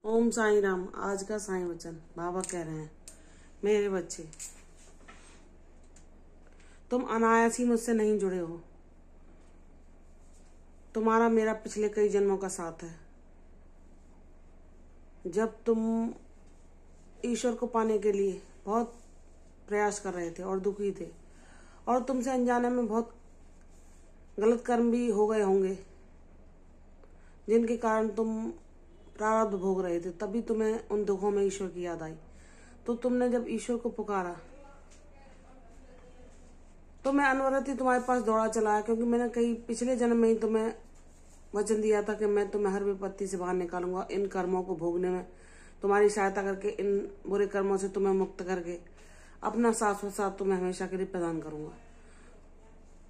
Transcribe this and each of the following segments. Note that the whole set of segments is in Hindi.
ओम साई राम। आज का साईं वचन बाबा कह रहे हैं, मेरे बच्चे, तुम अनायास ही मुझसे नहीं जुड़े हो। तुम्हारा मेरा पिछले कई जन्मों का साथ है। जब तुम ईश्वर को पाने के लिए बहुत प्रयास कर रहे थे और दुखी थे, और तुमसे अनजाने में बहुत गलत कर्म भी हो गए होंगे जिनके कारण तुम प्रारब्ध भोग रहे थे, तभी तुम्हें उन दुखों में ईश्वर की याद आई। तो तुमने जब ईश्वर को पुकारा तो मैं अनवरत ही तुम्हारे पास दौड़ा चलाया, क्योंकि मैंने कई पिछले जन्म में ही तुम्हें वचन दिया था कि मैं तुम्हें हर विपत्ति से बाहर निकालूंगा, इन कर्मों को भोगने में तुम्हारी सहायता करके, इन बुरे कर्मों से तुम्हें मुक्त करके अपना शाश्वत साथ तुम्हें हमेशा के लिए प्रदान करूंगा।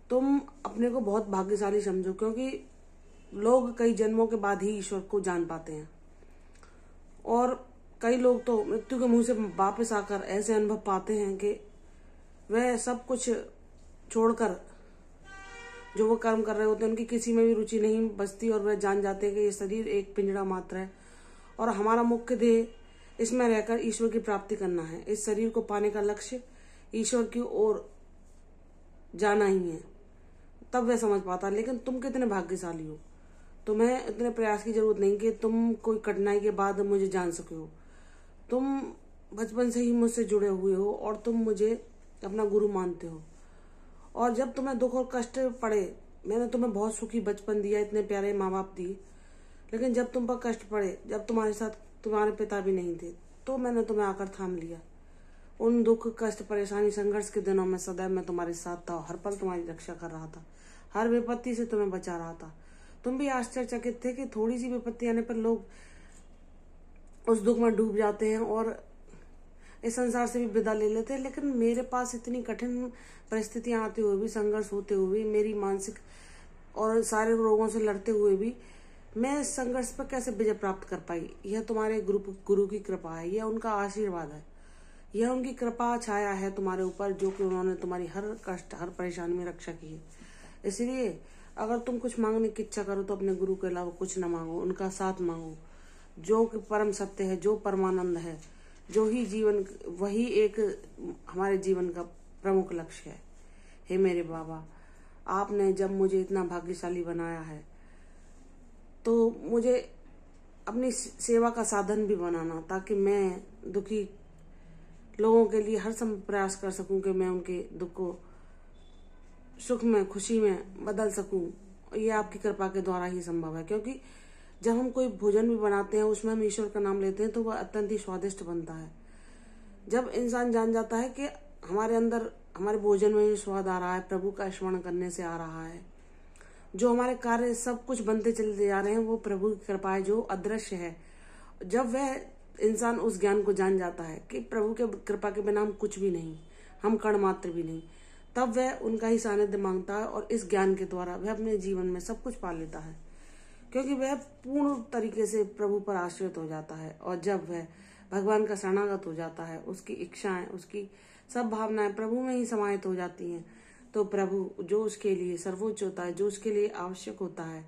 तुम अपने को बहुत भाग्यशाली समझो, क्योंकि लोग कई जन्मों के बाद ही ईश्वर को जान पाते हैं, और कई लोग तो मृत्यु के मुंह से वापस आकर ऐसे अनुभव पाते हैं कि वह सब कुछ छोड़कर जो वो कर्म कर रहे होते हैं उनकी किसी में भी रुचि नहीं बचती, और वह जान जाते हैं कि ये शरीर एक पिंजड़ा मात्र है और हमारा मुख्य ध्येय इसमें रहकर ईश्वर की प्राप्ति करना है। इस शरीर को पाने का लक्ष्य ईश्वर की ओर जाना ही है। तब वह समझ पाता। लेकिन तुम कितने भाग्यशाली हो, तुम्हें इतने प्रयास की जरूरत नहीं कि तुम कोई कठिनाई के बाद मुझे जान सके हो। तुम बचपन से ही मुझसे जुड़े हुए हो और तुम मुझे अपना गुरु मानते हो, और जब तुम्हें दुख और कष्ट पड़े, मैंने तुम्हें बहुत सुखी बचपन दिया, इतने प्यारे माँ बाप दिए, लेकिन जब तुम पर कष्ट पड़े, जब तुम्हारे साथ तुम्हारे पिता भी नहीं थे, तो मैंने तुम्हें आकर थाम लिया। उन दुख, कष्ट, परेशानी, संघर्ष के दिनों में सदैव मैं तुम्हारे साथ था, हर पल तुम्हारी रक्षा कर रहा था, हर विपत्ति से तुम्हें बचा रहा था। तुम भी आश्चर्यचकित थे कि थोड़ी सी विपत्ति आने पर लोग उस दुख में डूब जाते हैं और इस संसार से भी विदा ले लेते हैं, लेकिन मेरे पास इतनी कठिन परिस्थितियां आते हुए भी, संघर्ष होते हुए, मेरी मानसिक और सारे रोगों से लड़ते हुए भी मैं इस संघर्ष पर कैसे विजय प्राप्त कर पाई? यह तुम्हारे गुरु की कृपा है, यह उनका आशीर्वाद है, यह उनकी कृपा छाया है तुम्हारे ऊपर, जो कि उन्होंने तुम्हारी हर कष्ट, हर परेशानी में रक्षा की है। इसलिए अगर तुम कुछ मांगने की इच्छा करो तो अपने गुरु के अलावा कुछ न मांगो, उनका साथ मांगो, जो कि परम सत्य है, जो परमानंद है, जो ही जीवन, वही एक हमारे जीवन का प्रमुख लक्ष्य है। हे मेरे बाबा, आपने जब मुझे इतना भाग्यशाली बनाया है तो मुझे अपनी सेवा का साधन भी बनाना, ताकि मैं दुखी लोगों के लिए हर समय प्रयास कर सकूं कि मैं उनके दुख को सुख में, खुशी में बदल सकूं। ये आपकी कृपा के द्वारा ही संभव है, क्योंकि जब हम कोई भोजन भी बनाते हैं उसमें हम ईश्वर का नाम लेते हैं तो वह अत्यंत ही स्वादिष्ट बनता है। जब इंसान जान जाता है कि हमारे अंदर, हमारे भोजन में जो स्वाद आ रहा है, प्रभु का स्मरण करने से आ रहा है, जो हमारे कार्य सब कुछ बनते चले जा रहे हैं, वो प्रभु की कृपा है जो अदृश्य है। जब वह इंसान उस ज्ञान को जान जाता है कि प्रभु के कृपा के बिना हम कुछ भी नहीं, हम कण मात्र भी नहीं, तब वह उनका ही सानिध्य मांगता है, और इस ज्ञान के द्वारा वह अपने जीवन में सब कुछ पा लेता है, क्योंकि वह पूर्ण तरीके से प्रभु पर आश्रित हो जाता है। और जब वह भगवान का शरणागत हो जाता है, उसकी इच्छाएं, उसकी सब भावनाएं प्रभु में ही समाहित हो जाती हैं, तो प्रभु जो उसके लिए सर्वोच्च होता है, जो उसके लिए आवश्यक होता है,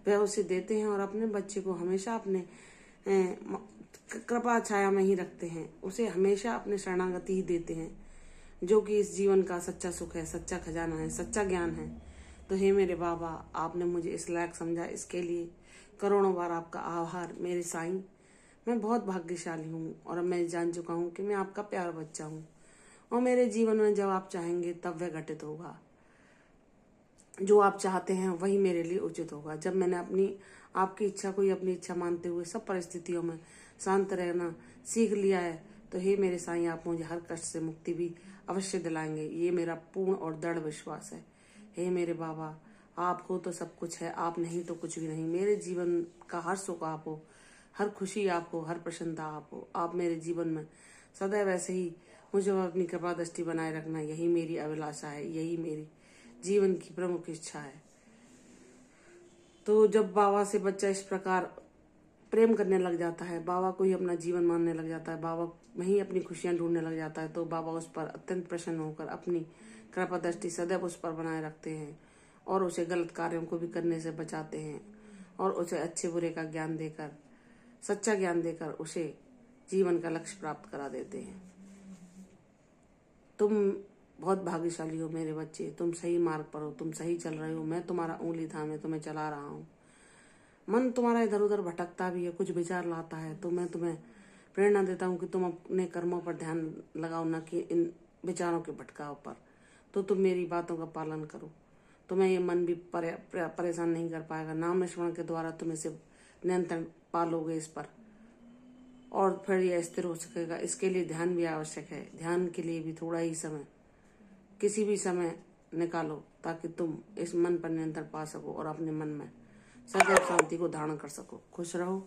वह उसे देते हैं, और अपने बच्चे को हमेशा अपने कृपा छाया में ही रखते हैं, उसे हमेशा अपने शरणागति ही देते हैं, जो कि इस जीवन का सच्चा सुख है, सच्चा खजाना है, सच्चा ज्ञान है। तो हे मेरे बाबा, आपने मुझे इस लायक समझा, इसके लिए करोड़ों बार आपका आभार मेरे साईं। मैं बहुत भाग्यशाली हूँ, और अब मैं जान चुका हूँ कि मैं आपका प्यारा बच्चा हूँ, और मेरे जीवन में जब आप चाहेंगे तब वह घटित होगा। जो आप चाहते हैं वही मेरे लिए उचित होगा। जब मैंने आपकी इच्छा को ही अपनी इच्छा मानते हुए सब परिस्थितियों में शांत रहना सीख लिया है, तो हे मेरे साईं, आप मुझे हर कष्ट से मुक्ति भी अवश्य दिलाएंगे, ये मेरा पूर्ण और दृढ़ विश्वास है। हे मेरे बाबा, आप हो तो सब कुछ है, आप नहीं तो कुछ भी नहीं। मेरे जीवन का हर सुख आप हो, हर खुशी आप हो, हर प्रसन्नता आप हो। आप मेरे जीवन में सदैव ऐसे ही मुझे अपनी कृपा दृष्टि बनाए रखना, यही मेरी अभिलाषा है, यही मेरी जीवन की प्रमुख इच्छा है। तो जब बाबा से बच्चा इस प्रकार प्रेम करने लग जाता है, बाबा को ही अपना जीवन मानने लग जाता है, बाबा में ही अपनी खुशियां ढूंढने लग जाता है, तो बाबा उस पर अत्यंत प्रसन्न होकर अपनी कृपा दृष्टि सदैव उस पर बनाए रखते हैं, और उसे गलत कार्यों को भी करने से बचाते हैं, और उसे अच्छे बुरे का ज्ञान देकर सच्चा ज्ञान देकर उसे जीवन का लक्ष्य प्राप्त करा देते हैं। तुम बहुत भाग्यशाली हो मेरे बच्चे, तुम सही मार्ग पर हो, तुम सही चल रहे हो। मैं तुम्हारा उंगली थामे तुम्हें चला रहा हूँ। मन तुम्हारा इधर उधर भटकता भी है, कुछ विचार लाता है, तो मैं तुम्हें प्रेरणा देता हूँ कि तुम अपने कर्मों पर ध्यान लगाओ, न कि इन विचारों के भटकाव पर। तो तुम मेरी बातों का पालन करो, तुम्हें ये मन भी परेशान नहीं कर पाएगा। नाम स्मरण के द्वारा तुम इसे नियंत्रण पालोगे इस पर, और फिर यह स्थिर हो सकेगा। इसके लिए ध्यान भी आवश्यक है। ध्यान के लिए भी थोड़ा ही समय, किसी भी समय निकालो, ताकि तुम इस मन पर नियंत्रण पा सको और अपने मन में सदैव शांति को धारण कर सको। खुश रहो,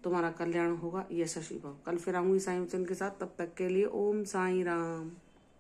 तुम्हारा कल्याण होगा। यशस्वी भव। कल फिर आऊंगी साईं वचन के साथ, तब तक के लिए ओम साईं राम।